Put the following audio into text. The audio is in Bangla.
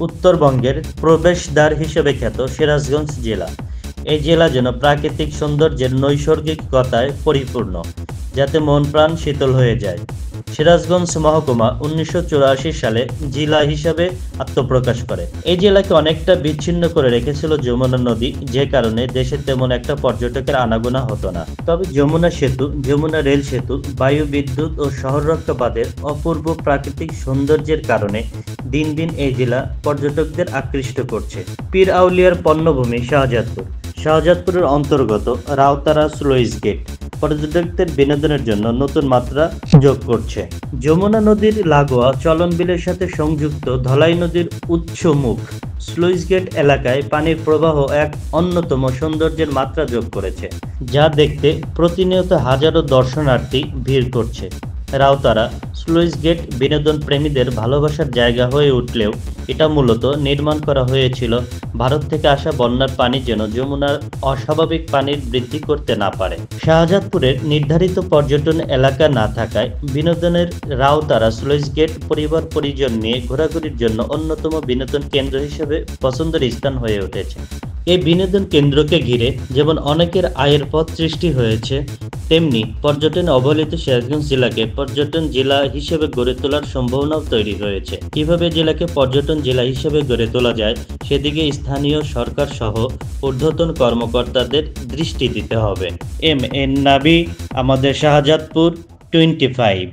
উত্তরবঙ্গের প্রবেশদ্বার হিসেবে খ্যাত সিরাজগঞ্জ জেলা। এই জেলা যেন প্রাকৃতিক সৌন্দর্যের নৈসর্গিকতায় পরিপূর্ণ, যাতে মন প্রাণ শীতল হয়ে যায়। সিরাজগঞ্জ মহকুমা 1984 সালে জেলা হিসাবে আত্মপ্রকাশ করে। এই জেলাকে অনেকটা বিচ্ছিন্ন করে রেখেছিল যমুনা নদী, যে কারণে দেশে তেমন একটা পর্যটকের আনাগোনা হতো না। তবে যমুনা সেতু, যমুনা রেল সেতু, বায়ু বিদ্যুৎ ও শহর রক্ষা বাঁধের অপূর্ব প্রাকৃতিক সৌন্দর্যের কারণে দিন দিন এই জেলা পর্যটকদের আকৃষ্ট করছে। পীর আউলিয়ার পণ্যভূমি শাহজাদপুর। শাহজাদপুরের অন্তর্গত রাউতারা স্লুইস গেট পর্যটকদের বিনোদনের জন্য নতুন মাত্রা যোগ করছে। যমুনা নদীর লাগোয়া চলনবিলের সাথে সংযুক্ত ধলাই নদীর উৎস মুখ স্লুইস গেট এলাকায় পানির প্রবাহ এক অন্যতম সৌন্দর্যের মাত্রা যোগ করেছে, যা দেখতে প্রতিনিয়ত হাজারো দর্শনার্থী ভিড় করছে। রাউতারা স্লুইস গেট বিনোদন প্রেমীদের ভালোবাসার জায়গা হয়ে উঠলেও এটা মূলত নির্মাণ করা হয়েছিল ভারত থেকে আসা বন্যার পানি যেন যমুনার অস্বাভাবিক পানির বৃদ্ধি করতে না পারে। শাহজাদপুরের নির্ধারিত পর্যটন এলাকা না থাকায় বিনোদনের রাউতারা স্লুইস গেট পরিবার পরিজন নিয়ে ঘোরাঘুরির জন্য অন্যতম বিনোদন কেন্দ্র হিসেবে পছন্দের স্থান হয়ে উঠেছে। এই বিনোদন কেন্দ্রকে ঘিরে যেমন অনেকের আয়ের পথ সৃষ্টি হয়েছে, তেমনি পর্যটনে অবহেলিত সিরাজগঞ্জ জেলাকে পর্যটন জেলা হিসেবে গড়ে তোলার সম্ভাবনাও তৈরি হয়েছে। কিভাবে জেলাকে পর্যটন জেলা হিসেবে গড়ে তোলা যায়, সেদিকে স্থানীয় সরকার সহ ঊর্ধ্বতন কর্মকর্তাদের দৃষ্টি দিতে হবে। এম এন নাবি, আমাদের শাহজাদপুর 25।